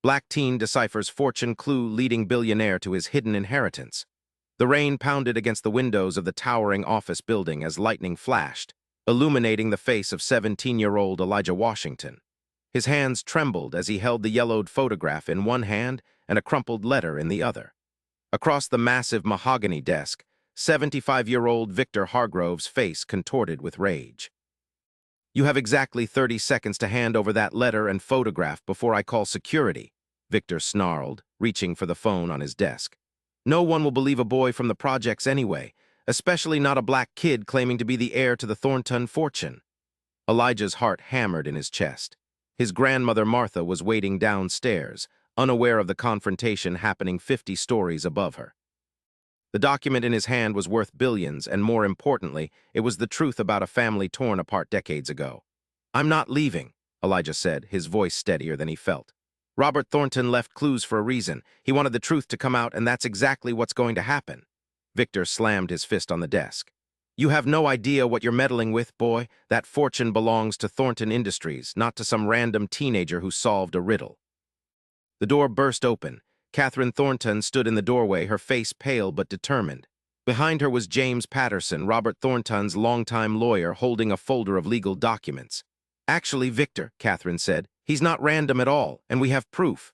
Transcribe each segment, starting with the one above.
Black teen deciphers fortune clue leading billionaire to his hidden inheritance. The rain pounded against the windows of the towering office building as lightning flashed, illuminating the face of 17-year-old Elijah Washington. His hands trembled as he held the yellowed photograph in one hand and a crumpled letter in the other. Across the massive mahogany desk, 75-year-old Victor Hargrove's face contorted with rage. "You have exactly 30 seconds to hand over that letter and photograph before I call security," Victor snarled, reaching for the phone on his desk. "No one will believe a boy from the projects anyway, especially not a black kid claiming to be the heir to the Thornton fortune." Elijah's heart hammered in his chest. His grandmother Martha was waiting downstairs, unaware of the confrontation happening 50 stories above her. The document in his hand was worth billions, and more importantly, it was the truth about a family torn apart decades ago. "I'm not leaving," Elijah said, his voice steadier than he felt. "Robert Thornton left clues for a reason. He wanted the truth to come out, and that's exactly what's going to happen." Victor slammed his fist on the desk. "You have no idea what you're meddling with, boy. That fortune belongs to Thornton Industries, not to some random teenager who solved a riddle." The door burst open. Catherine Thornton stood in the doorway, her face pale but determined. Behind her was James Patterson, Robert Thornton's longtime lawyer, holding a folder of legal documents. "Actually, Victor," Catherine said, "he's not random at all, and we have proof."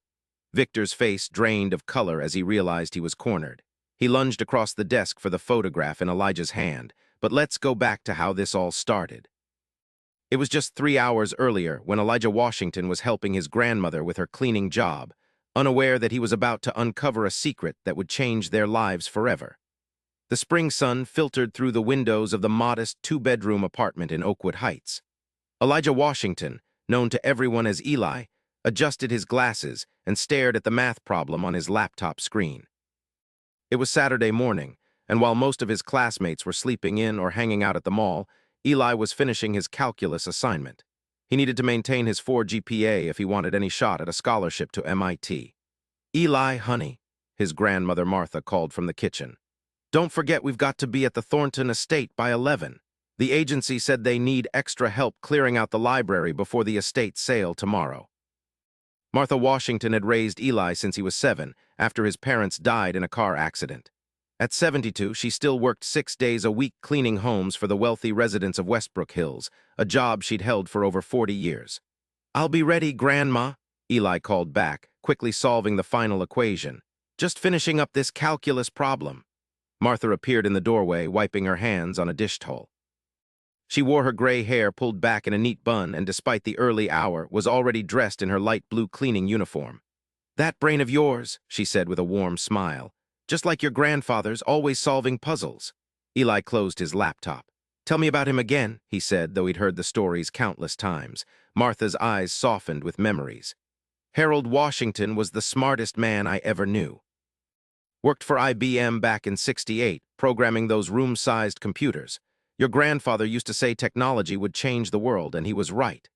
Victor's face drained of color as he realized he was cornered. He lunged across the desk for the photograph in Elijah's hand, but let's go back to how this all started. It was just 3 hours earlier when Elijah Washington was helping his grandmother with her cleaning job, unaware that he was about to uncover a secret that would change their lives forever. The spring sun filtered through the windows of the modest two-bedroom apartment in Oakwood Heights. Elijah Washington, known to everyone as Eli, adjusted his glasses and stared at the math problem on his laptop screen. It was Saturday morning, and while most of his classmates were sleeping in or hanging out at the mall, Eli was finishing his calculus assignment. He needed to maintain his 4 GPA if he wanted any shot at a scholarship to MIT. "Eli, honey," his grandmother Martha called from the kitchen. "Don't forget we've got to be at the Thornton estate by 11. The agency said they need extra help clearing out the library before the estate sale tomorrow." Martha Washington had raised Eli since he was 7, after his parents died in a car accident. At 72, she still worked 6 days a week cleaning homes for the wealthy residents of Westbrook Hills, a job she'd held for over 40 years. "I'll be ready, Grandma," Eli called back, quickly solving the final equation. "Just finishing up this calculus problem." Martha appeared in the doorway, wiping her hands on a dish towel. She wore her gray hair pulled back in a neat bun and, despite the early hour, was already dressed in her light blue cleaning uniform. "That brain of yours," she said with a warm smile. "Just like your grandfather's, always solving puzzles." Eli closed his laptop. "Tell me about him again," he said, though he'd heard the stories countless times. Martha's eyes softened with memories. "Harold Washington was the smartest man I ever knew. Worked for IBM back in '68, programming those room-sized computers. Your grandfather used to say technology would change the world, and he was right."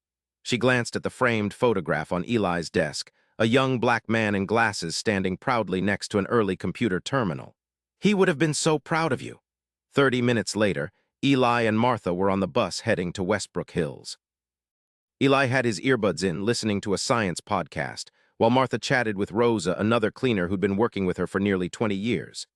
She glanced at the framed photograph on Eli's desk, a young black man in glasses standing proudly next to an early computer terminal. "He would have been so proud of you." 30 minutes later, Eli and Martha were on the bus heading to Westbrook Hills. Eli had his earbuds in, listening to a science podcast, while Martha chatted with Rosa, another cleaner who'd been working with her for nearly 20 years.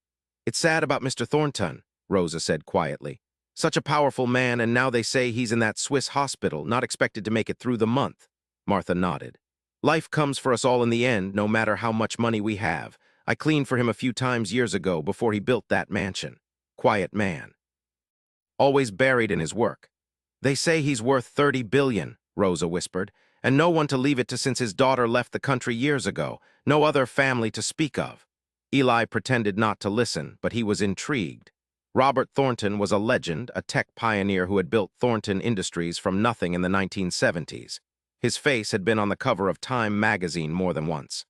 "It's sad about Mr. Thornton," Rosa said quietly. "Such a powerful man, and now they say he's in that Swiss hospital, not expected to make it through the month." Martha nodded. "Life comes for us all in the end, no matter how much money we have. I cleaned for him a few times years ago before he built that mansion. Quiet man. Always buried in his work. They say he's worth 30 billion, Rosa whispered, and no one to leave it to since his daughter left the country years ago. No other family to speak of." Eli pretended not to listen, but he was intrigued. Robert Thornton was a legend, a tech pioneer who had built Thornton Industries from nothing in the 1970s. His face had been on the cover of Time magazine more than once.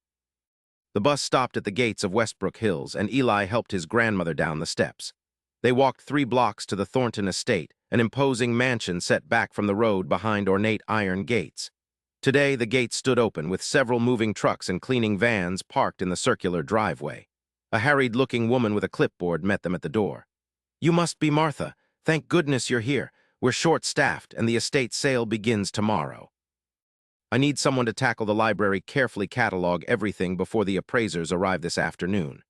The bus stopped at the gates of Westbrook Hills, and Eli helped his grandmother down the steps. They walked 3 blocks to the Thornton estate, an imposing mansion set back from the road behind ornate iron gates. Today, the gates stood open, with several moving trucks and cleaning vans parked in the circular driveway. A harried-looking woman with a clipboard met them at the door. "You must be Martha. Thank goodness you're here. We're short-staffed, and the estate sale begins tomorrow." I need someone to tackle the library, carefully catalog everything before the appraisers arrive this afternoon.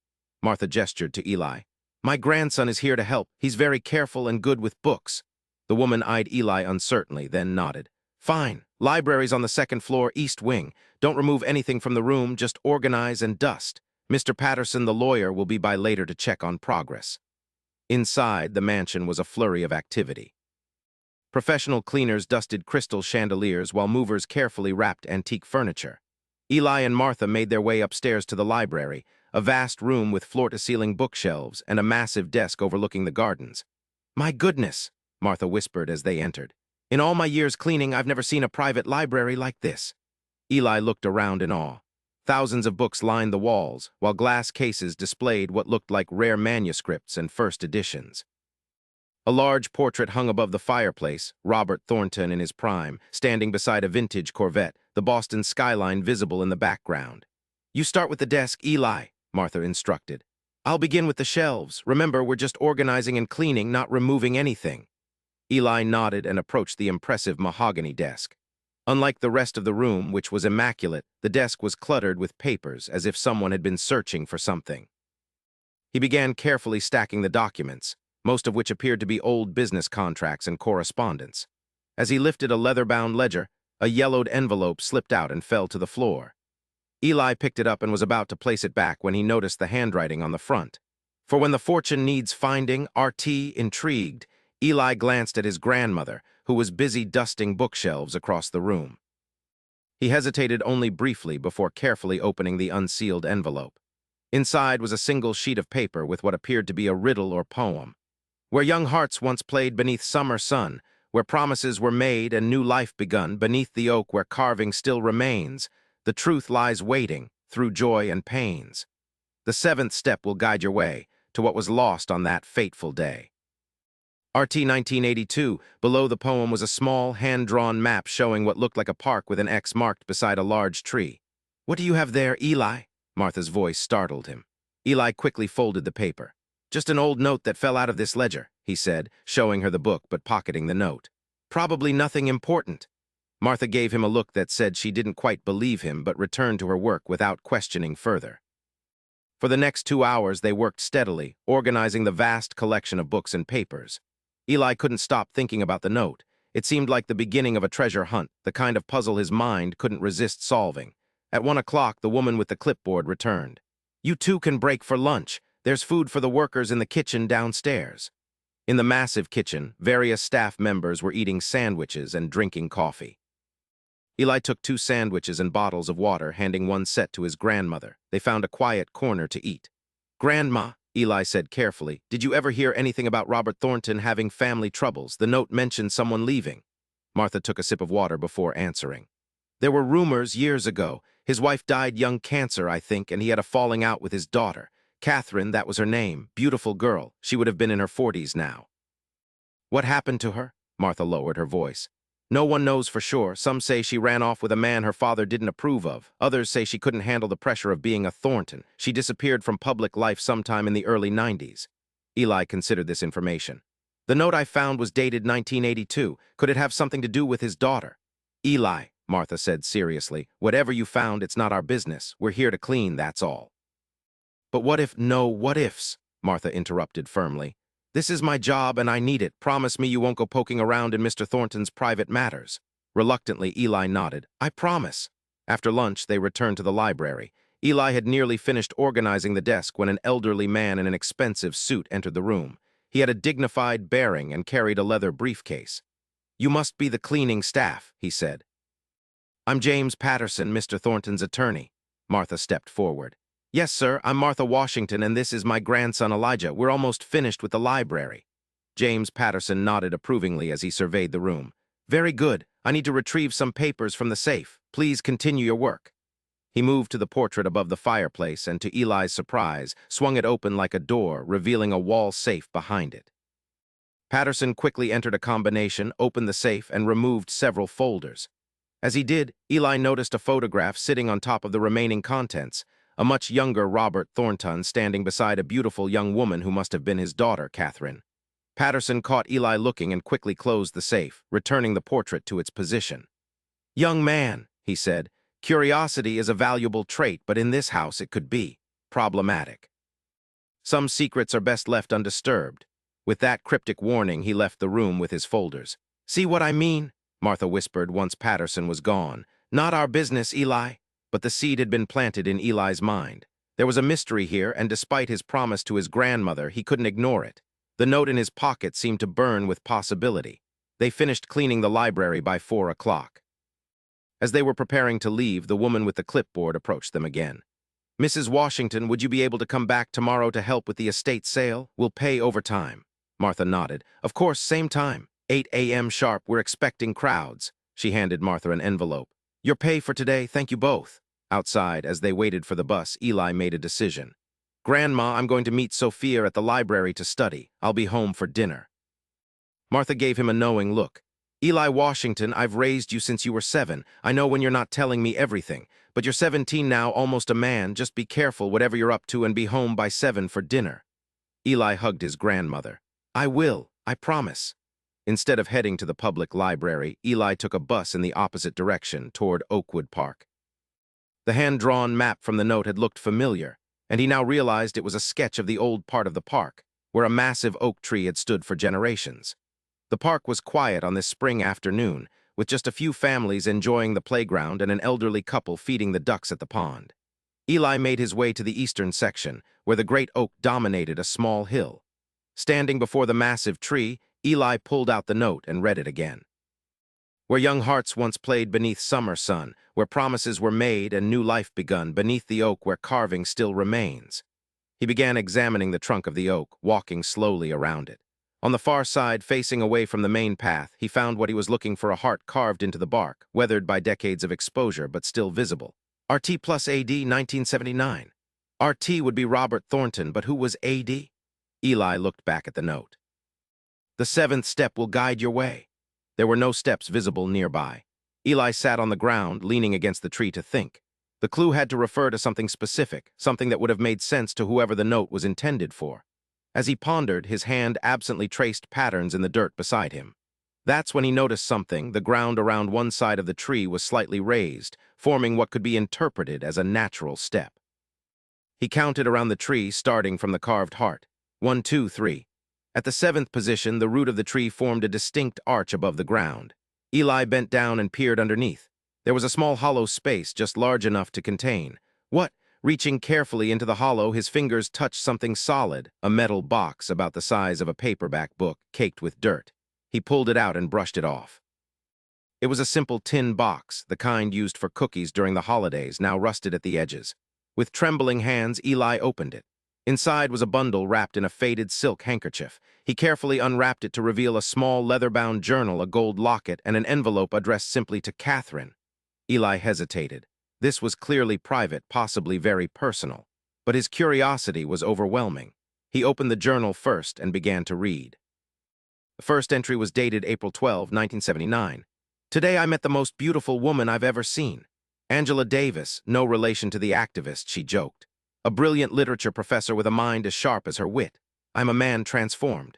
Martha gestured to Eli. My grandson is here to help. He's very careful and good with books. The woman eyed Eli uncertainly, then nodded. Fine. Library's on the second floor, east wing. Don't remove anything from the room, just organize and dust. Mr. Patterson, the lawyer, will be by later to check on progress. Inside, the mansion was a flurry of activity. Professional cleaners dusted crystal chandeliers while movers carefully wrapped antique furniture. Eli and Martha made their way upstairs to the library, a vast room with floor-to-ceiling bookshelves and a massive desk overlooking the gardens. My goodness, Martha whispered as they entered. In all my years cleaning, I've never seen a private library like this. Eli looked around in awe. Thousands of books lined the walls, while glass cases displayed what looked like rare manuscripts and first editions. A large portrait hung above the fireplace, Robert Thornton in his prime, standing beside a vintage Corvette, the Boston skyline visible in the background. You start with the desk, Eli, Martha instructed. I'll begin with the shelves. Remember, we're just organizing and cleaning, not removing anything. Eli nodded and approached the impressive mahogany desk. Unlike the rest of the room, which was immaculate, the desk was cluttered with papers, as if someone had been searching for something. He began carefully stacking the documents, most of which appeared to be old business contracts and correspondence. As he lifted a leather-bound ledger, a yellowed envelope slipped out and fell to the floor. Eli picked it up and was about to place it back when he noticed the handwriting on the front. For when the fortune needs finding, RT intrigued, Eli glanced at his grandmother, who was busy dusting bookshelves across the room. He hesitated only briefly before carefully opening the unsealed envelope. Inside was a single sheet of paper with what appeared to be a riddle or poem. Where young hearts once played beneath summer sun, where promises were made and new life begun, beneath the oak where carving still remains, the truth lies waiting, through joy and pains. The seventh step will guide your way to what was lost on that fateful day. RT 1982, below the poem was a small, hand-drawn map showing what looked like a park with an X marked beside a large tree. What do you have there, Eli? Martha's voice startled him. Eli quickly folded the paper. Just an old note that fell out of this ledger, he said, showing her the book but pocketing the note. Probably nothing important. Martha gave him a look that said she didn't quite believe him but returned to her work without questioning further. For the next 2 hours they worked steadily, organizing the vast collection of books and papers. Eli couldn't stop thinking about the note. It seemed like the beginning of a treasure hunt, the kind of puzzle his mind couldn't resist solving. At 1 o'clock, the woman with the clipboard returned. You two can break for lunch. There's food for the workers in the kitchen downstairs. In the massive kitchen, various staff members were eating sandwiches and drinking coffee. Eli took 2 sandwiches and bottles of water, handing one set to his grandmother. They found a quiet corner to eat. Grandma, Eli said carefully, did you ever hear anything about Robert Thornton having family troubles? The note mentioned someone leaving. Martha took a sip of water before answering. There were rumors years ago. His wife died young cancer, I think, and he had a falling out with his daughter. Catherine, that was her name. Beautiful girl. She would have been in her 40s now. What happened to her? Martha lowered her voice. No one knows for sure. Some say she ran off with a man her father didn't approve of. Others say she couldn't handle the pressure of being a Thornton. She disappeared from public life sometime in the early 90s. Eli considered this information. The note I found was dated 1982. Could it have something to do with his daughter? Eli, Martha said seriously, whatever you found, it's not our business. We're here to clean, that's all. But what if? No what ifs, Martha interrupted firmly. This is my job and I need it. Promise me you won't go poking around in Mr. Thornton's private matters. Reluctantly, Eli nodded. I promise. After lunch, they returned to the library. Eli had nearly finished organizing the desk when an elderly man in an expensive suit entered the room. He had a dignified bearing and carried a leather briefcase. You must be the cleaning staff, he said. I'm James Patterson, Mr. Thornton's attorney. Martha stepped forward. Yes, sir, I'm Martha Washington, and this is my grandson Elijah. We're almost finished with the library. James Patterson nodded approvingly as he surveyed the room. Very good. I need to retrieve some papers from the safe. Please continue your work. He moved to the portrait above the fireplace and, to Eli's surprise, swung it open like a door, revealing a wall safe behind it. Patterson quickly entered a combination, opened the safe, and removed several folders. As he did, Eli noticed a photograph sitting on top of the remaining contents. A much younger Robert Thornton standing beside a beautiful young woman who must have been his daughter, Catherine. Patterson caught Eli looking and quickly closed the safe, returning the portrait to its position. Young man, he said. Curiosity is a valuable trait, but in this house it could be problematic. Some secrets are best left undisturbed. With that cryptic warning, he left the room with his folders. See what I mean? Martha whispered once Patterson was gone. Not our business, Eli. But the seed had been planted in Eli's mind. There was a mystery here, and despite his promise to his grandmother, he couldn't ignore it. The note in his pocket seemed to burn with possibility. They finished cleaning the library by 4 o'clock. As they were preparing to leave, the woman with the clipboard approached them again. Mrs. Washington, would you be able to come back tomorrow to help with the estate sale? We'll pay overtime. Martha nodded. Of course, same time. 8 a.m. sharp, we're expecting crowds. She handed Martha an envelope. Your pay for today, thank you both. Outside, as they waited for the bus, Eli made a decision. Grandma, I'm going to meet Sophia at the library to study. I'll be home for dinner. Martha gave him a knowing look. Eli Washington, I've raised you since you were 7. I know when you're not telling me everything, but you're 17 now, almost a man. Just be careful whatever you're up to and be home by 7 for dinner. Eli hugged his grandmother. I will, I promise. Instead of heading to the public library, Eli took a bus in the opposite direction, toward Oakwood Park. The hand-drawn map from the note had looked familiar, and he now realized it was a sketch of the old part of the park, where a massive oak tree had stood for generations. The park was quiet on this spring afternoon, with just a few families enjoying the playground and an elderly couple feeding the ducks at the pond. Eli made his way to the eastern section, where the great oak dominated a small hill. Standing before the massive tree, Eli pulled out the note and read it again. Where young hearts once played beneath summer sun, where promises were made and new life begun, beneath the oak where carving still remains. He began examining the trunk of the oak, walking slowly around it. On the far side, facing away from the main path, he found what he was looking for, a heart carved into the bark, weathered by decades of exposure but still visible. RT plus AD 1979. RT would be Robert Thornton, but who was AD? Eli looked back at the note. The 7th step will guide your way. There were no steps visible nearby. Eli sat on the ground, leaning against the tree to think. The clue had to refer to something specific, something that would have made sense to whoever the note was intended for. As he pondered, his hand absently traced patterns in the dirt beside him. That's when he noticed something. The ground around one side of the tree was slightly raised, forming what could be interpreted as a natural step. He counted around the tree, starting from the carved heart. 1, 2, 3. At the 7th position, the root of the tree formed a distinct arch above the ground. Eli bent down and peered underneath. There was a small hollow space just large enough to contain. What? Reaching carefully into the hollow, his fingers touched something solid, a metal box about the size of a paperback book, caked with dirt. He pulled it out and brushed it off. It was a simple tin box, the kind used for cookies during the holidays, now rusted at the edges. With trembling hands, Eli opened it. Inside was a bundle wrapped in a faded silk handkerchief. He carefully unwrapped it to reveal a small leather-bound journal, a gold locket, and an envelope addressed simply to Catherine. Eli hesitated. This was clearly private, possibly very personal. But his curiosity was overwhelming. He opened the journal first and began to read. The first entry was dated April 12, 1979. Today I met the most beautiful woman I've ever seen. Angela Davis, no relation to the activist, she joked. A brilliant literature professor with a mind as sharp as her wit. I'm a man transformed.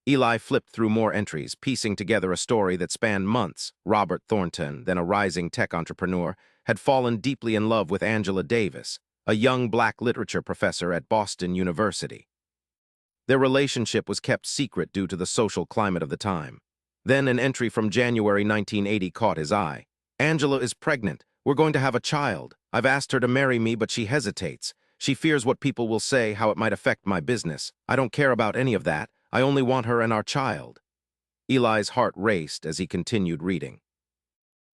Eli flipped through more entries, piecing together a story that spanned months. Robert Thornton, then a rising tech entrepreneur, had fallen deeply in love with Angela Davis, a young black literature professor at Boston University. Their relationship was kept secret due to the social climate of the time. Then an entry from January 1980 caught his eye. Angela is pregnant. We're going to have a child. I've asked her to marry me, but she hesitates. She fears what people will say, how it might affect my business. I don't care about any of that. I only want her and our child. Eli's heart raced as he continued reading.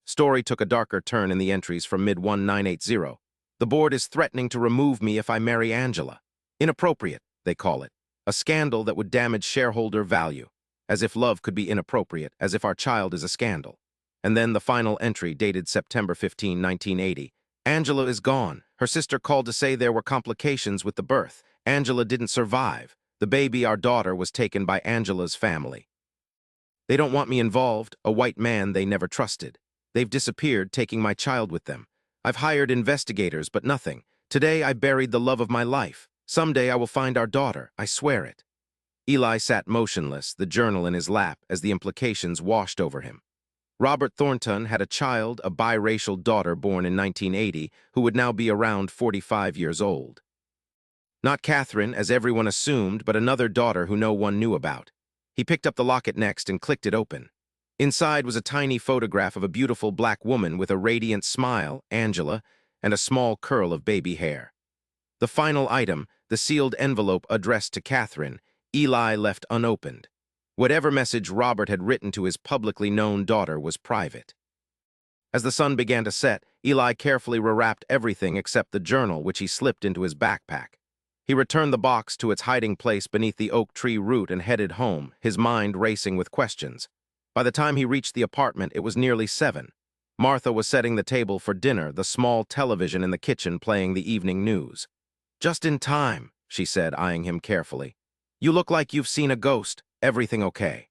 Story took a darker turn in the entries from mid-1980. The board is threatening to remove me if I marry Angela. Inappropriate, they call it. A scandal that would damage shareholder value. As if love could be inappropriate, as if our child is a scandal. And then the final entry, dated September 15, 1980. Angela is gone. Her sister called to say there were complications with the birth. Angela didn't survive. The baby, our daughter, was taken by Angela's family. They don't want me involved, a white man they never trusted. They've disappeared, taking my child with them. I've hired investigators, but nothing. Today I buried the love of my life. Someday I will find our daughter, I swear it. Eli sat motionless, the journal in his lap, as the implications washed over him. Robert Thornton had a child, a biracial daughter born in 1980, who would now be around 45 years old. Not Catherine, as everyone assumed, but another daughter who no one knew about. He picked up the locket next and clicked it open. Inside was a tiny photograph of a beautiful black woman with a radiant smile, Angela, and a small curl of baby hair. The final item, the sealed envelope addressed to Catherine, Eli left unopened. Whatever message Robert had written to his publicly known daughter was private. As the sun began to set, Eli carefully rewrapped everything except the journal, which he slipped into his backpack. He returned the box to its hiding place beneath the oak tree root and headed home, his mind racing with questions. By the time he reached the apartment, it was nearly 7. Martha was setting the table for dinner, the small television in the kitchen playing the evening news. "Just in time," she said, eyeing him carefully. "You look like you've seen a ghost. Everything okay?"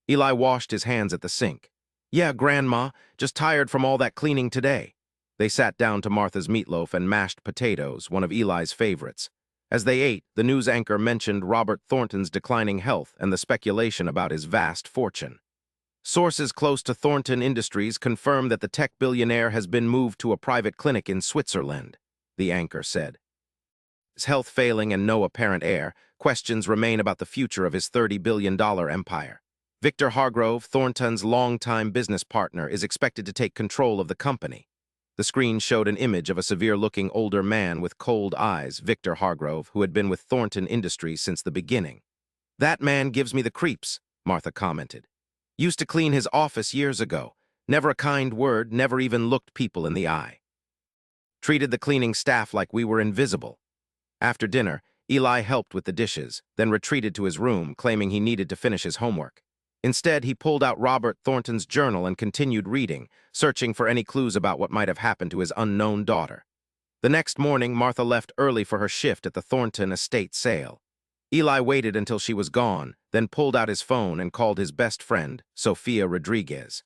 Eli washed his hands at the sink. "Yeah, Grandma, just tired from all that cleaning today." They sat down to Martha's meatloaf and mashed potatoes, one of Eli's favorites. As they ate, the news anchor mentioned Robert Thornton's declining health and the speculation about his vast fortune. Sources close to Thornton Industries confirm that the tech billionaire has been moved to a private clinic in Switzerland, the anchor said. His health failing and no apparent heir, questions remain about the future of his $30 billion empire. Victor Hargrove, Thornton's longtime business partner, is expected to take control of the company. The screen showed an image of a severe-looking older man with cold eyes, Victor Hargrove, who had been with Thornton Industries since the beginning. "That man gives me the creeps," Martha commented. "Used to clean his office years ago. Never a kind word, never even looked people in the eye. Treated the cleaning staff like we were invisible." After dinner, Eli helped with the dishes, then retreated to his room, claiming he needed to finish his homework. Instead, he pulled out Robert Thornton's journal and continued reading, searching for any clues about what might have happened to his unknown daughter. The next morning, Martha left early for her shift at the Thornton estate sale. Eli waited until she was gone, then pulled out his phone and called his best friend, Sofia Rodriguez.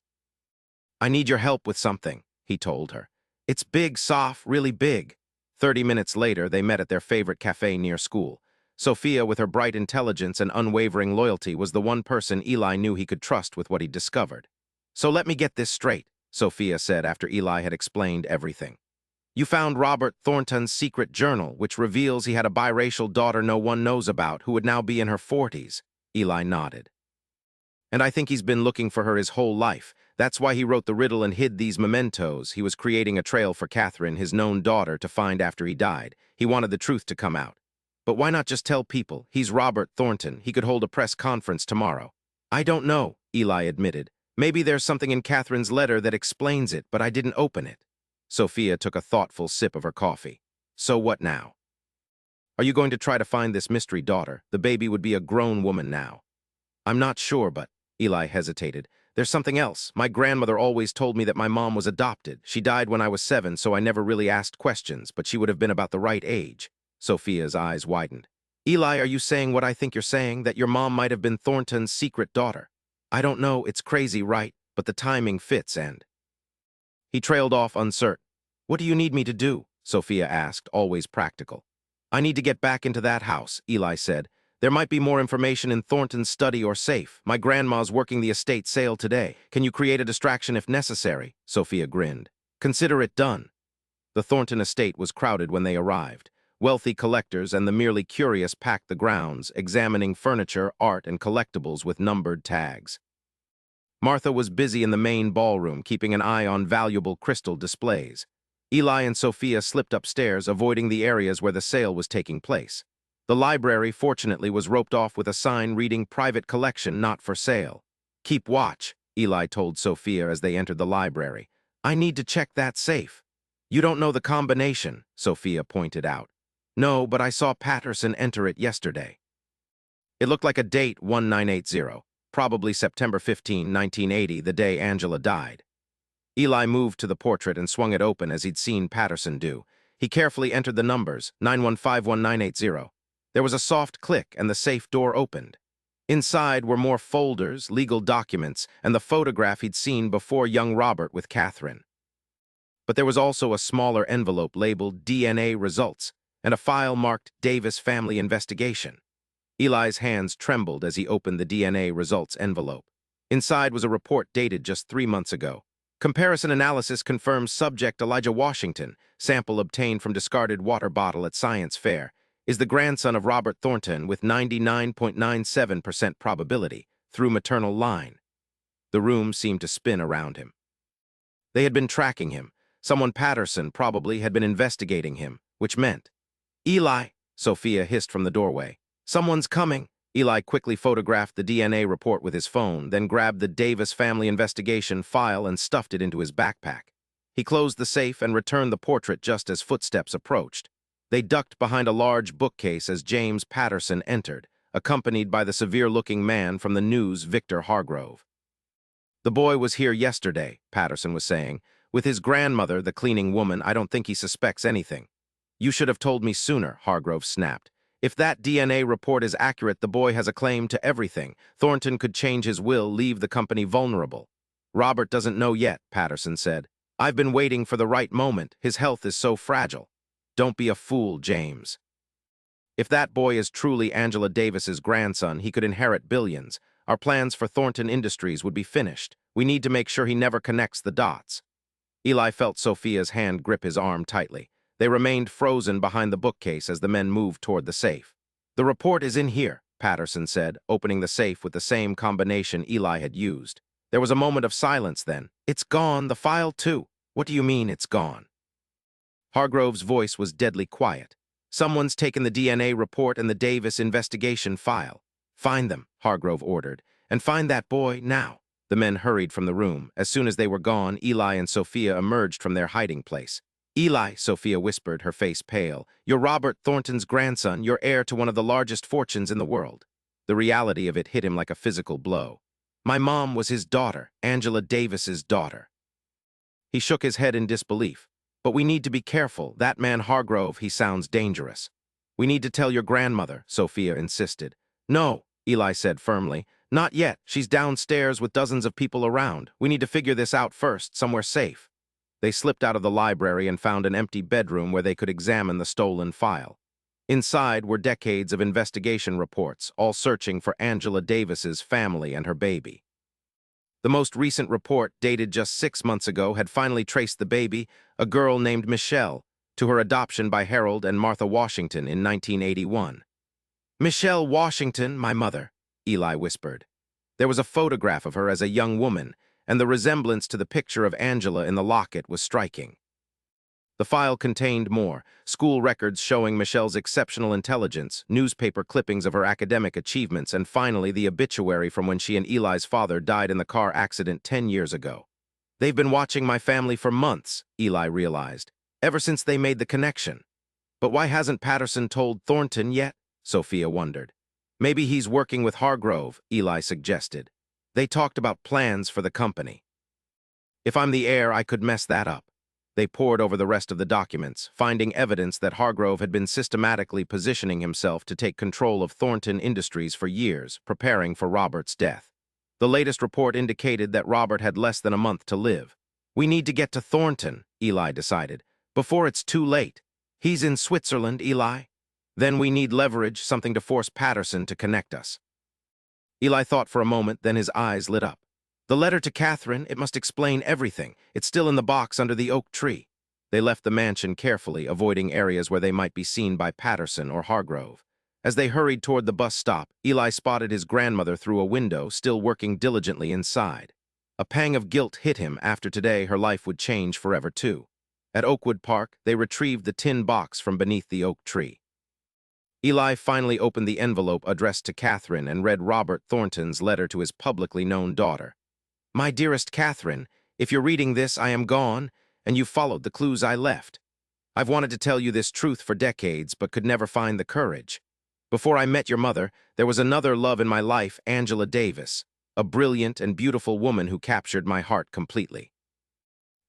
"I need your help with something," he told her. "It's big, Soph, really big." 30 minutes later, they met at their favorite cafe near school. Sofia, with her bright intelligence and unwavering loyalty, was the one person Eli knew he could trust with what he'd discovered. "So let me get this straight," Sofia said after Eli had explained everything. "You found Robert Thornton's secret journal, which reveals he had a biracial daughter no one knows about, who would now be in her 40s. Eli nodded. "And I think he's been looking for her his whole life. That's why he wrote the riddle and hid these mementos. He was creating a trail for Catherine, his known daughter, to find after he died. He wanted the truth to come out. But why not just tell people? He's Robert Thornton. He could hold a press conference tomorrow." "I don't know," Eli admitted. "Maybe there's something in Catherine's letter that explains it, but I didn't open it." Sofia took a thoughtful sip of her coffee. "So what now?" "Are you going to try to find this mystery daughter? The baby would be a grown woman now." "I'm not sure, but—" Eli hesitated. "There's something else. My grandmother always told me that my mom was adopted. She died when I was 7, so I never really asked questions, but she would have been about the right age." Sofia's eyes widened. "Eli, are you saying what I think you're saying, that your mom might have been Thornton's secret daughter?" "I don't know, it's crazy, right? But the timing fits, and—" He trailed off uncertain. "What do you need me to do?" Sofia asked, always practical. "I need to get back into that house," Eli said. "There might be more information in Thornton's study or safe. My grandma's working the estate sale today. Can you create a distraction if necessary?" Sofia grinned. "Consider it done." The Thornton estate was crowded when they arrived. Wealthy collectors and the merely curious packed the grounds, examining furniture, art, and collectibles with numbered tags. Martha was busy in the main ballroom, keeping an eye on valuable crystal displays. Eli and Sofia slipped upstairs, avoiding the areas where the sale was taking place. The library, fortunately, was roped off with a sign reading "Private Collection, Not for Sale." "Keep watch," Eli told Sofia as they entered the library. "I need to check that safe." "You don't know the combination," Sofia pointed out. "No, but I saw Patterson enter it yesterday. It looked like a date 1980, probably September 15, 1980, the day Angela died." Eli moved to the portrait and swung it open as he'd seen Patterson do. He carefully entered the numbers, 9151-980. There was a soft click and the safe door opened. Inside were more folders, legal documents, and the photograph he'd seen before young Robert with Catherine. But there was also a smaller envelope labeled DNA Results, and a file marked Davis Family Investigation. Eli's hands trembled as he opened the DNA Results envelope. Inside was a report dated just 3 months ago. Comparison analysis confirms subject Elijah Washington, sample obtained from discarded water bottle at science fair, is the grandson of Robert Thornton with 99.97% probability through maternal line. The room seemed to spin around him. They had been tracking him. Someone Patterson probably had been investigating him, which meant, "Eli," Sophia hissed from the doorway. "Someone's coming." Eli quickly photographed the DNA report with his phone, then grabbed the Davis family investigation file and stuffed it into his backpack. He closed the safe and returned the portrait just as footsteps approached. They ducked behind a large bookcase as James Patterson entered, accompanied by the severe-looking man from the news, Victor Hargrove. "The boy was here yesterday," Patterson was saying. "With his grandmother, the cleaning woman. I don't think he suspects anything." "You should have told me sooner," Hargrove snapped. "If that DNA report is accurate, the boy has a claim to everything. Thornton could change his will, leave the company vulnerable." "Robert doesn't know yet," Patterson said. "I've been waiting for the right moment. His health is so fragile." "Don't be a fool, James. If that boy is truly Angela Davis's grandson, he could inherit billions. Our plans for Thornton Industries would be finished. We need to make sure he never connects the dots." Eli felt Sophia's hand grip his arm tightly. They remained frozen behind the bookcase as the men moved toward the safe. "The report is in here," Patterson said, opening the safe with the same combination Eli had used. There was a moment of silence then. "It's gone, the file too." "What do you mean it's gone?" Hargrove's voice was deadly quiet. "Someone's taken the DNA report and the Davis investigation file." "Find them," Hargrove ordered, "and find that boy now." The men hurried from the room. As soon as they were gone, Eli and Sophia emerged from their hiding place. "Eli," Sophia whispered, her face pale, "you're Robert Thornton's grandson. You're heir to one of the largest fortunes in the world." The reality of it hit him like a physical blow. "My mom was his daughter, Angela Davis's daughter." He shook his head in disbelief. "But we need to be careful. That man Hargrove, he sounds dangerous." "We need to tell your grandmother," Sophia insisted. "No," Eli said firmly. "Not yet. She's downstairs with dozens of people around. We need to figure this out first, somewhere safe." They slipped out of the library and found an empty bedroom where they could examine the stolen file. Inside were decades of investigation reports, all searching for Angela Davis's family and her baby. The most recent report, dated just 6 months ago, had finally traced the baby, a girl named Michelle, to her adoption by Harold and Martha Washington in 1981. "Michelle Washington, my mother," Eli whispered. There was a photograph of her as a young woman, and the resemblance to the picture of Angela in the locket was striking. The file contained more: school records showing Michelle's exceptional intelligence, newspaper clippings of her academic achievements, and finally the obituary from when she and Eli's father died in the car accident 10 years ago. "They've been watching my family for months," Eli realized, "ever since they made the connection." "But why hasn't Patterson told Thornton yet?" Sophia wondered. "Maybe he's working with Hargrove," Eli suggested. "They talked about plans for the company." "If I'm the heir, I could mess that up." They pored over the rest of the documents, finding evidence that Hargrove had been systematically positioning himself to take control of Thornton Industries for years, preparing for Robert's death. The latest report indicated that Robert had less than a month to live. "We need to get to Thornton," Eli decided, "before it's too late." "He's in Switzerland, Eli." "Then we need leverage, something to force Patterson to connect us." Eli thought for a moment, then his eyes lit up. "The letter to Catherine, it must explain everything. It's still in the box under the oak tree." They left the mansion carefully, avoiding areas where they might be seen by Patterson or Hargrove. As they hurried toward the bus stop, Eli spotted his grandmother through a window, still working diligently inside. A pang of guilt hit him. After today, her life would change forever too. At Oakwood Park, they retrieved the tin box from beneath the oak tree. Eli finally opened the envelope addressed to Catherine and read Robert Thornton's letter to his publicly known daughter. "My dearest Catherine, if you're reading this, I am gone, and you've followed the clues I left. I've wanted to tell you this truth for decades, but could never find the courage. Before I met your mother, there was another love in my life, Angela Davis, a brilliant and beautiful woman who captured my heart completely.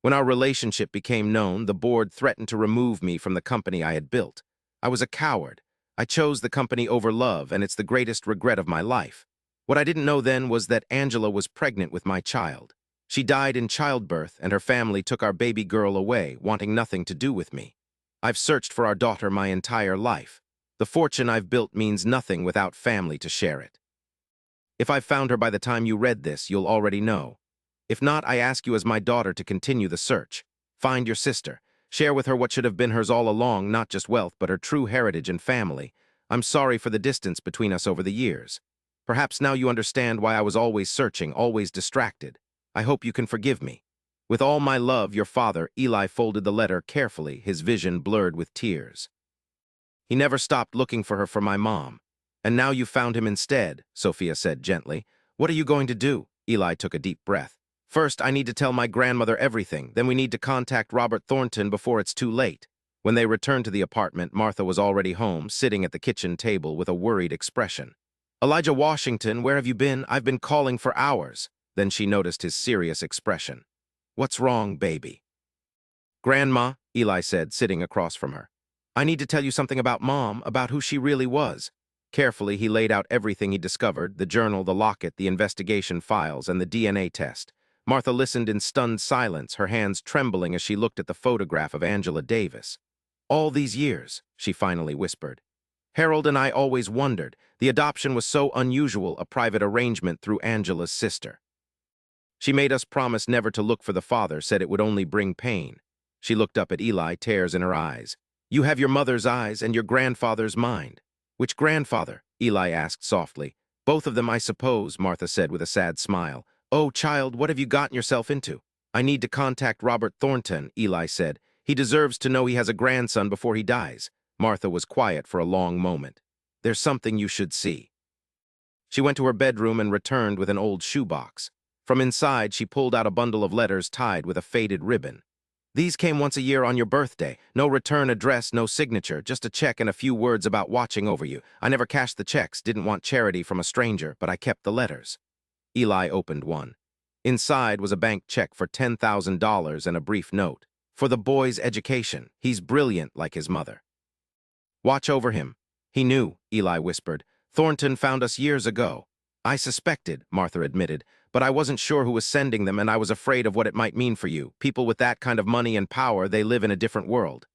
When our relationship became known, the board threatened to remove me from the company I had built. I was a coward. I chose the company over love, and it's the greatest regret of my life. What I didn't know then was that Angela was pregnant with my child. She died in childbirth, and her family took our baby girl away, wanting nothing to do with me. I've searched for our daughter my entire life. The fortune I've built means nothing without family to share it." If I've found her by the time you read this, you'll already know. If not, I ask you as my daughter to continue the search. Find your sister. Share with her what should have been hers all along, not just wealth, but her true heritage and family. I'm sorry for the distance between us over the years. Perhaps now you understand why I was always searching, always distracted. I hope you can forgive me. With all my love, your father. Eli folded the letter carefully, his vision blurred with tears. He never stopped looking for her for my mom. And now you found him instead, Sophia said gently. What are you going to do? Eli took a deep breath. First, I need to tell my grandmother everything. Then we need to contact Robert Thornton before it's too late. When they returned to the apartment, Martha was already home, sitting at the kitchen table with a worried expression. Elijah Washington, where have you been? I've been calling for hours. Then she noticed his serious expression. What's wrong, baby? Grandma, Eli said, sitting across from her. I need to tell you something about Mom, about who she really was. Carefully, he laid out everything he discovered, the journal, the locket, the investigation files, and the DNA test. Martha listened in stunned silence, her hands trembling as she looked at the photograph of Angela Davis. All these years, she finally whispered. Harold and I always wondered. The adoption was so unusual, a private arrangement through Angela's sister. She made us promise never to look for the father, said it would only bring pain. She looked up at Eli, tears in her eyes. You have your mother's eyes and your grandfather's mind. Which grandfather? Eli asked softly. Both of them, I suppose, Martha said with a sad smile. Oh, child, what have you gotten yourself into? I need to contact Robert Thornton, Eli said. He deserves to know he has a grandson before he dies. Martha was quiet for a long moment. There's something you should see. She went to her bedroom and returned with an old shoebox. From inside, she pulled out a bundle of letters tied with a faded ribbon. These came once a year on your birthday. No return address, no signature, just a check and a few words about watching over you. I never cashed the checks, didn't want charity from a stranger, but I kept the letters. Eli opened one. Inside was a bank check for $10,000 and a brief note. For the boy's education. He's brilliant like his mother. Watch over him. He knew, Eli whispered. Thornton found us years ago. I suspected, Martha admitted, but I wasn't sure who was sending them and I was afraid of what it might mean for you. People with that kind of money and power, they live in a different world.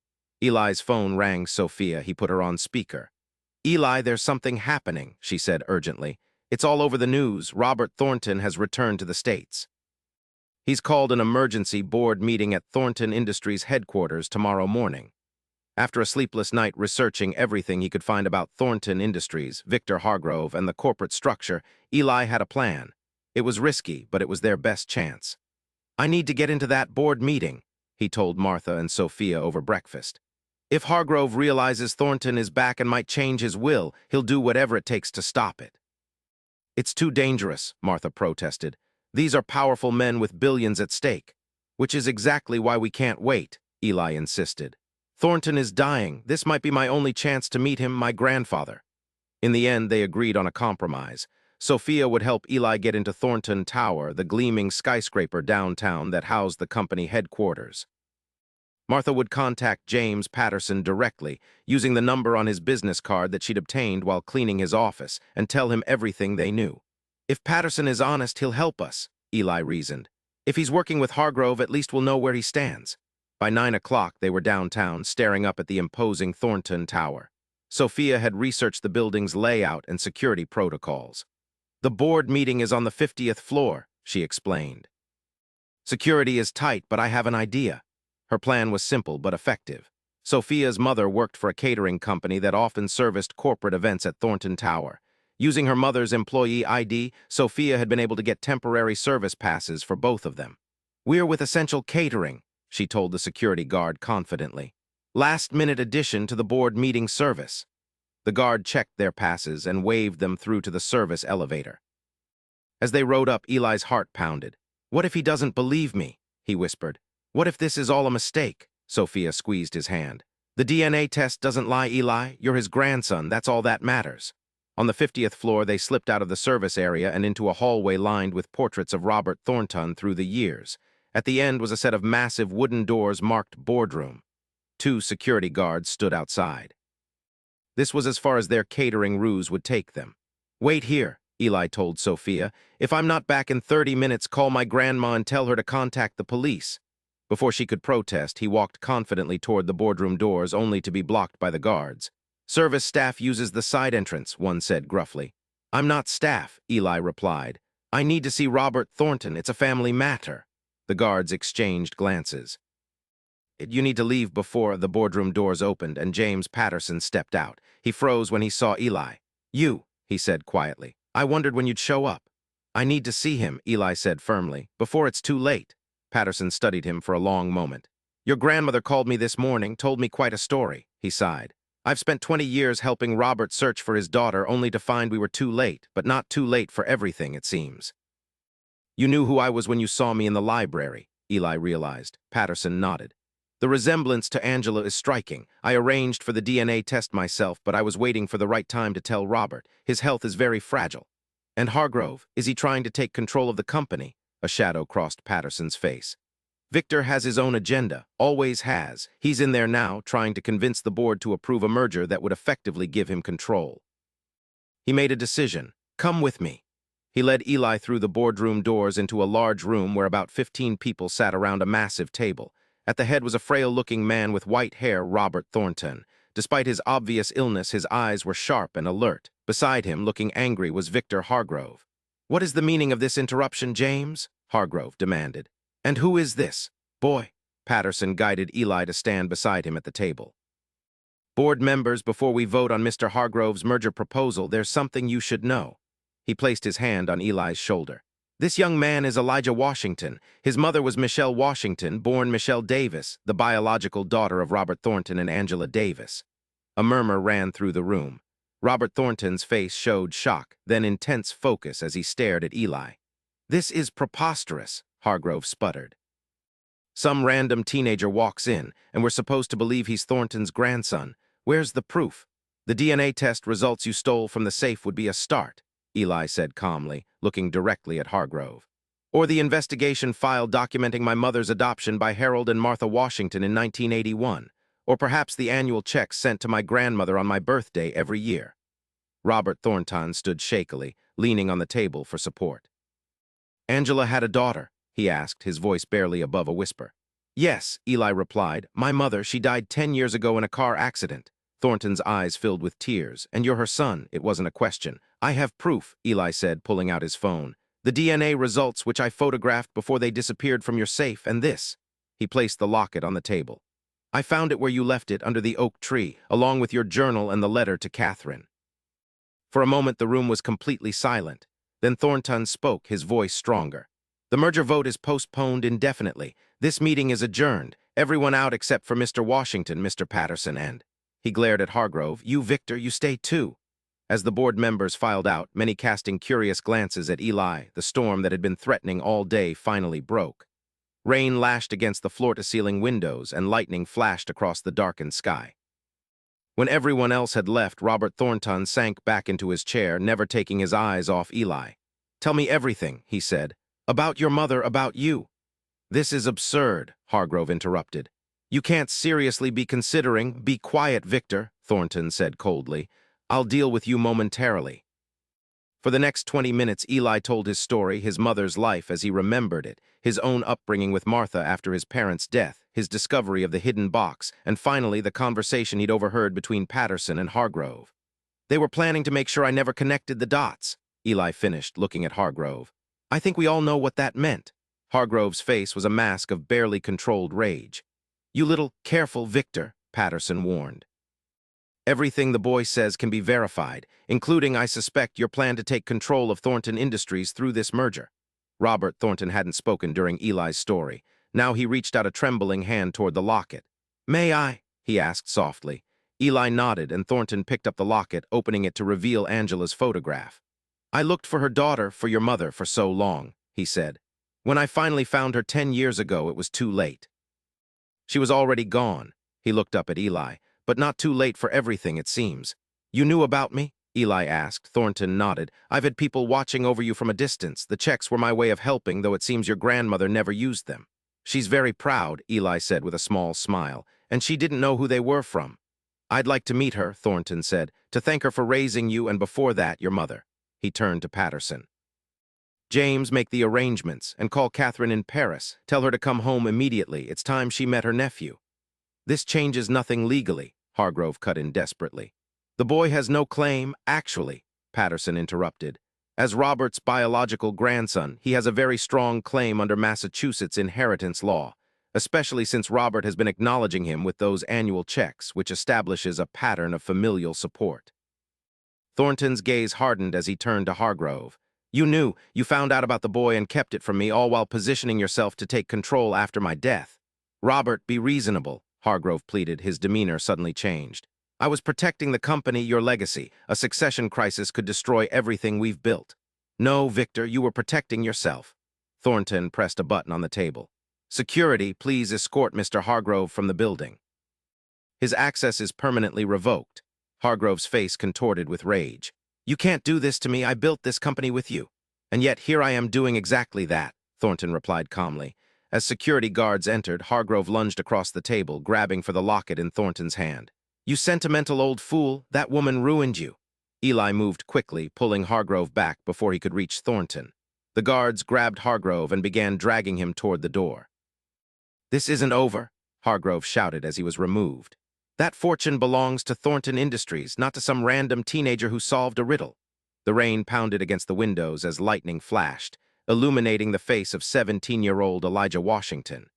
Eli's phone rang Sophia. He put her on speaker. Eli, there's something happening, she said urgently. It's all over the news. Robert Thornton has returned to the States. He's called an emergency board meeting at Thornton Industries headquarters tomorrow morning. After a sleepless night researching everything he could find about Thornton Industries, Victor Hargrove, and the corporate structure, Eli had a plan. It was risky, but it was their best chance. I need to get into that board meeting, he told Martha and Sophia over breakfast. If Hargrove realizes Thornton is back and might change his will, he'll do whatever it takes to stop it. It's too dangerous, Martha protested. These are powerful men with billions at stake. Which is exactly why we can't wait, Eli insisted. Thornton is dying. This might be my only chance to meet him, my grandfather. In the end, they agreed on a compromise. Sophia would help Eli get into Thornton Tower, the gleaming skyscraper downtown that housed the company headquarters. Martha would contact James Patterson directly, using the number on his business card that she'd obtained while cleaning his office, and tell him everything they knew. If Patterson is honest, he'll help us, Eli reasoned. If he's working with Hargrove, at least we'll know where he stands. By 9 o'clock, they were downtown, staring up at the imposing Thornton Tower. Sophia had researched the building's layout and security protocols. The board meeting is on the 50th floor, she explained. Security is tight, but I have an idea. Her plan was simple but effective. Sophia's mother worked for a catering company that often serviced corporate events at Thornton Tower. Using her mother's employee ID, Sophia had been able to get temporary service passes for both of them. We're with Essential Catering, she told the security guard confidently. Last-minute addition to the board meeting service. The guard checked their passes and waved them through to the service elevator. As they rode up, Eli's heart pounded. What if he doesn't believe me? He whispered. What if this is all a mistake? Sophia squeezed his hand. The DNA test doesn't lie, Eli. You're his grandson. That's all that matters. On the 50th floor, they slipped out of the service area and into a hallway lined with portraits of Robert Thornton through the years. At the end was a set of massive wooden doors marked boardroom. 2 security guards stood outside. This was as far as their catering ruse would take them. Wait here, Eli told Sophia. If I'm not back in 30 minutes, call my grandma and tell her to contact the police. Before she could protest, he walked confidently toward the boardroom doors, only to be blocked by the guards. Service staff uses the side entrance, one said gruffly. I'm not staff, Eli replied. I need to see Robert Thornton. It's a family matter. The guards exchanged glances. You need to leave before the boardroom doors opened, and James Patterson stepped out. He froze when he saw Eli. You, he said quietly. I wondered when you'd show up. I need to see him, Eli said firmly, before it's too late. Patterson studied him for a long moment. Your grandmother called me this morning, told me quite a story, he sighed. I've spent 20 years helping Robert search for his daughter, only to find we were too late, but not too late for everything, it seems. You knew who I was when you saw me in the library, Eli realized. Patterson nodded. The resemblance to Angela is striking. I arranged for the DNA test myself, but I was waiting for the right time to tell Robert. His health is very fragile. And Hargrove, is he trying to take control of the company? A shadow crossed Patterson's face. Victor has his own agenda, always has. He's in there now, trying to convince the board to approve a merger that would effectively give him control. He made a decision. Come with me. He led Eli through the boardroom doors into a large room where about 15 people sat around a massive table. At the head was a frail-looking man with white hair, Robert Thornton. Despite his obvious illness, his eyes were sharp and alert. Beside him, looking angry, was Victor Hargrove. What is the meaning of this interruption, James? Hargrove demanded. And who is this boy? Patterson guided Eli to stand beside him at the table. Board members, before we vote on Mr. Hargrove's merger proposal, there's something you should know. He placed his hand on Eli's shoulder. This young man is Elijah Washington. His mother was Michelle Washington, born Michelle Davis, the biological daughter of Robert Thornton and Angela Davis. A murmur ran through the room. Robert Thornton's face showed shock, then intense focus as he stared at Eli. This is preposterous, Hargrove sputtered. Some random teenager walks in, and we're supposed to believe he's Thornton's grandson. Where's the proof? The DNA test results you stole from the safe would be a start, Eli said calmly, looking directly at Hargrove. Or the investigation file documenting my mother's adoption by Harold and Martha Washington in 1981. Or perhaps the annual checks sent to my grandmother on my birthday every year. Robert Thornton stood shakily, leaning on the table for support. Angela had a daughter, he asked, his voice barely above a whisper. Yes, Eli replied. My mother, she died 10 years ago in a car accident. Thornton's eyes filled with tears. And you're her son, it wasn't a question. I have proof, Eli said, pulling out his phone. The DNA results which I photographed before they disappeared from your safe, and this. He placed the locket on the table. I found it where you left it, under the oak tree, along with your journal and the letter to Catherine. For a moment the room was completely silent. Then Thornton spoke, his voice stronger. The merger vote is postponed indefinitely. This meeting is adjourned. Everyone out except for Mr. Washington, Mr. Patterson, and... He glared at Hargrove. You, Victor, you stay too. As the board members filed out, many casting curious glances at Eli, the storm that had been threatening all day finally broke. Rain lashed against the floor-to-ceiling windows, and lightning flashed across the darkened sky. When everyone else had left, Robert Thornton sank back into his chair, never taking his eyes off Eli. Tell me everything, he said. About your mother, about you. This is absurd, Hargrove interrupted. You can't seriously be considering. Be quiet, Victor, Thornton said coldly. I'll deal with you momentarily. For the next 20 minutes, Eli told his story, his mother's life as he remembered it, his own upbringing with Martha after his parents' death, his discovery of the hidden box, and finally the conversation he'd overheard between Patterson and Hargrove. They were planning to make sure I never connected the dots, Eli finished, looking at Hargrove. I think we all know what that meant. Hargrove's face was a mask of barely controlled rage. You little careful, Victor, Patterson warned. Everything the boy says can be verified, including, I suspect, your plan to take control of Thornton Industries through this merger. Robert Thornton hadn't spoken during Eli's story. Now he reached out a trembling hand toward the locket. May I? He asked softly. Eli nodded, and Thornton picked up the locket, opening it to reveal Angela's photograph. I looked for her daughter, for your mother, for so long, he said. When I finally found her 10 years ago, it was too late. She was already gone. He looked up at Eli. But not too late for everything, it seems. You knew about me? Eli asked. Thornton nodded. I've had people watching over you from a distance. The checks were my way of helping, though it seems your grandmother never used them. She's very proud, Eli said with a small smile, and she didn't know who they were from. I'd like to meet her, Thornton said, to thank her for raising you and before that, your mother. He turned to Patterson. James, make the arrangements and call Catherine in Paris. Tell her to come home immediately. It's time she met her nephew. This changes nothing legally, Hargrove cut in desperately. The boy has no claim, actually. Patterson interrupted. As Robert's biological grandson, he has a very strong claim under Massachusetts inheritance law, especially since Robert has been acknowledging him with those annual checks, which establishes a pattern of familial support. Thornton's gaze hardened as he turned to Hargrove. You found out about the boy and kept it from me, all while positioning yourself to take control after my death. Robert, be reasonable, Hargrove pleaded, his demeanor suddenly changed. I was protecting the company, your legacy. A succession crisis could destroy everything we've built. No, Victor, you were protecting yourself. Thornton pressed a button on the table. Security, please escort Mr. Hargrove from the building. His access is permanently revoked. Hargrove's face contorted with rage. You can't do this to me. I built this company with you. And yet here I am doing exactly that, Thornton replied calmly. As security guards entered, Hargrove lunged across the table, grabbing for the locket in Thornton's hand. You sentimental old fool, that woman ruined you. Eli moved quickly, pulling Hargrove back before he could reach Thornton. The guards grabbed Hargrove and began dragging him toward the door. This isn't over, Hargrove shouted as he was removed. That fortune belongs to Thornton Industries, not to some random teenager who solved a riddle. The rain pounded against the windows as lightning flashed, illuminating the face of 17-year-old Elijah Washington.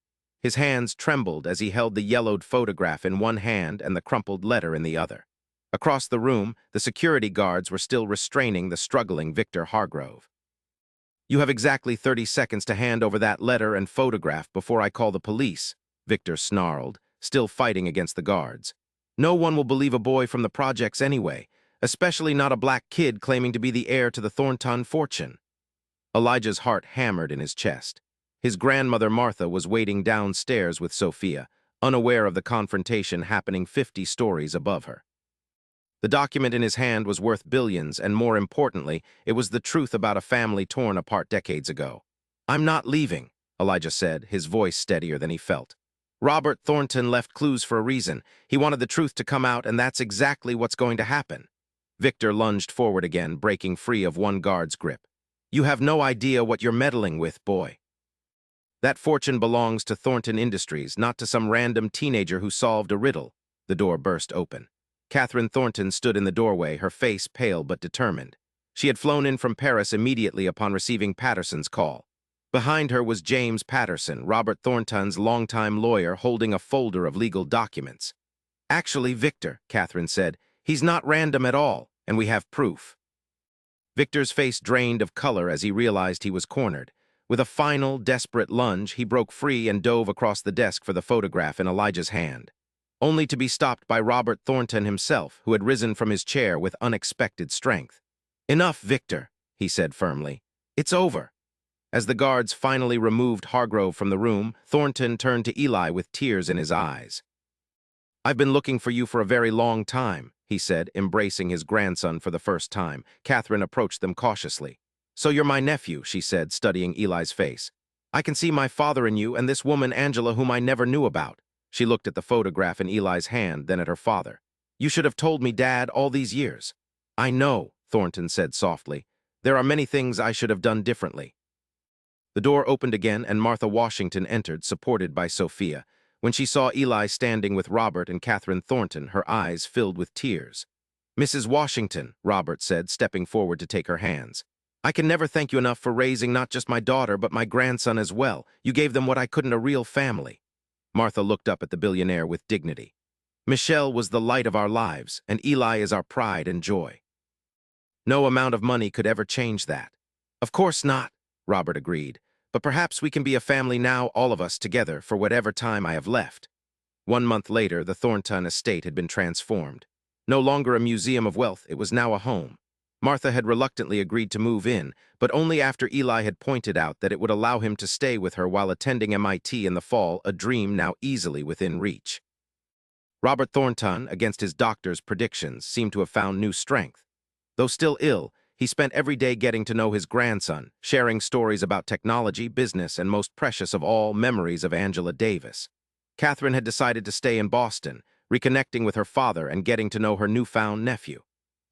His hands trembled as he held the yellowed photograph in one hand and the crumpled letter in the other. Across the room, the security guards were still restraining the struggling Victor Hargrove. You have exactly 30 seconds to hand over that letter and photograph before I call the police, Victor snarled, still fighting against the guards. No one will believe a boy from the projects anyway, especially not a black kid claiming to be the heir to the Thornton fortune. Elijah's heart hammered in his chest. His grandmother Martha was waiting downstairs with Sophia, unaware of the confrontation happening 50 stories above her. The document in his hand was worth billions, and more importantly, it was the truth about a family torn apart decades ago. I'm not leaving, Elijah said, his voice steadier than he felt. Robert Thornton left clues for a reason. He wanted the truth to come out, and that's exactly what's going to happen. Victor lunged forward again, breaking free of one guard's grip. You have no idea what you're meddling with, boy. That fortune belongs to Thornton Industries, not to some random teenager who solved a riddle. The door burst open. Catherine Thornton stood in the doorway, her face pale but determined. She had flown in from Paris immediately upon receiving Patterson's call. Behind her was James Patterson, Robert Thornton's longtime lawyer, holding a folder of legal documents. Actually, Victor, Catherine said, he's not random at all, and we have proof. Victor's face drained of color as he realized he was cornered. With a final, desperate lunge, he broke free and dove across the desk for the photograph in Elijah's hand, only to be stopped by Robert Thornton himself, who had risen from his chair with unexpected strength. Enough, Victor, he said firmly. It's over. As the guards finally removed Hargrove from the room, Thornton turned to Eli with tears in his eyes. I've been looking for you for a very long time, he said, embracing his grandson for the first time. Catherine approached them cautiously. So you're my nephew, she said, studying Eli's face. I can see my father in you and this woman, Angela, whom I never knew about. She looked at the photograph in Eli's hand, then at her father. You should have told me, Dad, all these years. I know, Thornton said softly. There are many things I should have done differently. The door opened again and Martha Washington entered, supported by Sophia. When she saw Eli standing with Robert and Catherine Thornton, her eyes filled with tears. Mrs. Washington, Robert said, stepping forward to take her hands. I can never thank you enough for raising not just my daughter, but my grandson as well. You gave them what I couldn't, a real family. Martha looked up at the billionaire with dignity. Michelle was the light of our lives, and Eli is our pride and joy. No amount of money could ever change that. Of course not, Robert agreed. But perhaps we can be a family now, all of us together, for whatever time I have left. 1 month later, the Thornton estate had been transformed. No longer a museum of wealth, it was now a home. Martha had reluctantly agreed to move in, but only after Eli had pointed out that it would allow him to stay with her while attending MIT in the fall, a dream now easily within reach. Robert Thornton, against his doctor's predictions, seemed to have found new strength. Though still ill, he spent every day getting to know his grandson, sharing stories about technology, business, and most precious of all, memories of Angela Davis. Catherine had decided to stay in Boston, reconnecting with her father and getting to know her newfound nephew.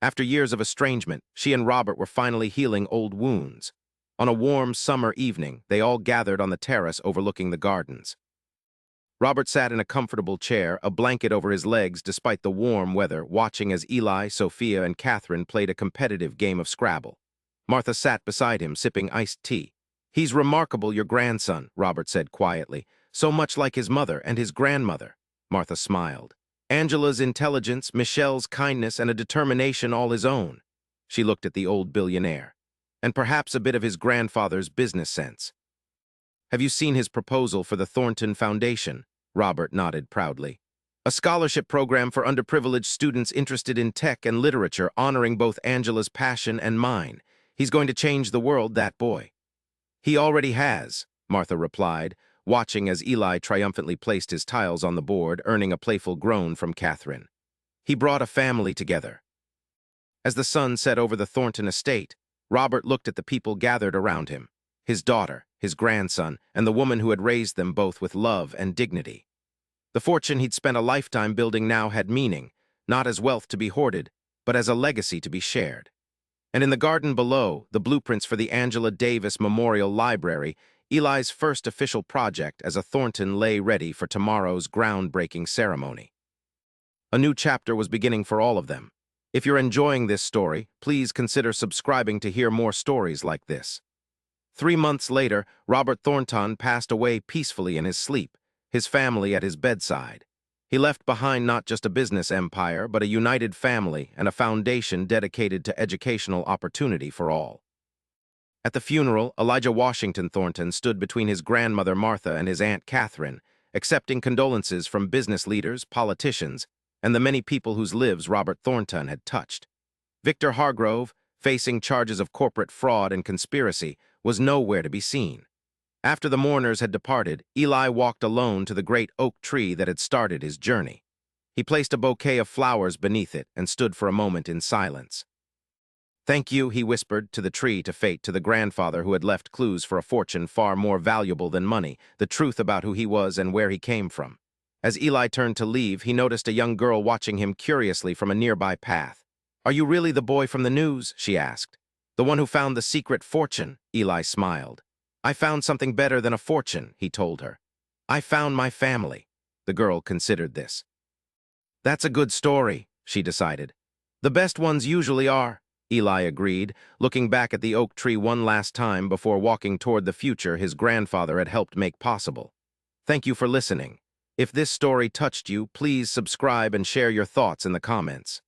After years of estrangement, she and Robert were finally healing old wounds. On a warm summer evening, they all gathered on the terrace overlooking the gardens. Robert sat in a comfortable chair, a blanket over his legs despite the warm weather, watching as Eli, Sophia, and Catherine played a competitive game of Scrabble. Martha sat beside him, sipping iced tea. "He's remarkable, your grandson," Robert said quietly. "So much like his mother and his grandmother." Martha smiled. "Angela's intelligence, Michelle's kindness, and a determination all his own." She looked at the old billionaire. "And perhaps a bit of his grandfather's business sense." "Have you seen his proposal for the Thornton Foundation?" Robert nodded proudly. "A scholarship program for underprivileged students interested in tech and literature, honoring both Angela's passion and mine. He's going to change the world, that boy." "He already has," Martha replied, watching as Eli triumphantly placed his tiles on the board, earning a playful groan from Catherine. "He brought a family together." As the sun set over the Thornton estate, Robert looked at the people gathered around him. His daughter, his grandson, and the woman who had raised them both with love and dignity. The fortune he'd spent a lifetime building now had meaning, not as wealth to be hoarded, but as a legacy to be shared. And in the garden below, the blueprints for the Angela Davis Memorial Library, Eli's first official project as a Thornton, lay ready for tomorrow's groundbreaking ceremony. A new chapter was beginning for all of them. If you're enjoying this story, please consider subscribing to hear more stories like this. 3 months later, Robert Thornton passed away peacefully in his sleep, his family at his bedside. He left behind not just a business empire, but a united family and a foundation dedicated to educational opportunity for all. At the funeral, Elijah Washington Thornton stood between his grandmother Martha and his Aunt Catherine, accepting condolences from business leaders, politicians, and the many people whose lives Robert Thornton had touched. Victor Hargrove, facing charges of corporate fraud and conspiracy, was nowhere to be seen. After the mourners had departed, Eli walked alone to the great oak tree that had started his journey. He placed a bouquet of flowers beneath it and stood for a moment in silence. "Thank you," he whispered to the tree, to the grandfather who had left clues for a fortune far more valuable than money, the truth about who he was and where he came from. As Eli turned to leave, he noticed a young girl watching him curiously from a nearby path. "Are you really the boy from the news?" she asked. "The one who found the secret fortune?" Eli smiled. "I found something better than a fortune," he told her. "I found my family." The girl considered this. "That's a good story," she decided. "The best ones usually are," Eli agreed, looking back at the oak tree one last time before walking toward the future his grandfather had helped make possible. Thank you for listening. If this story touched you, please subscribe and share your thoughts in the comments.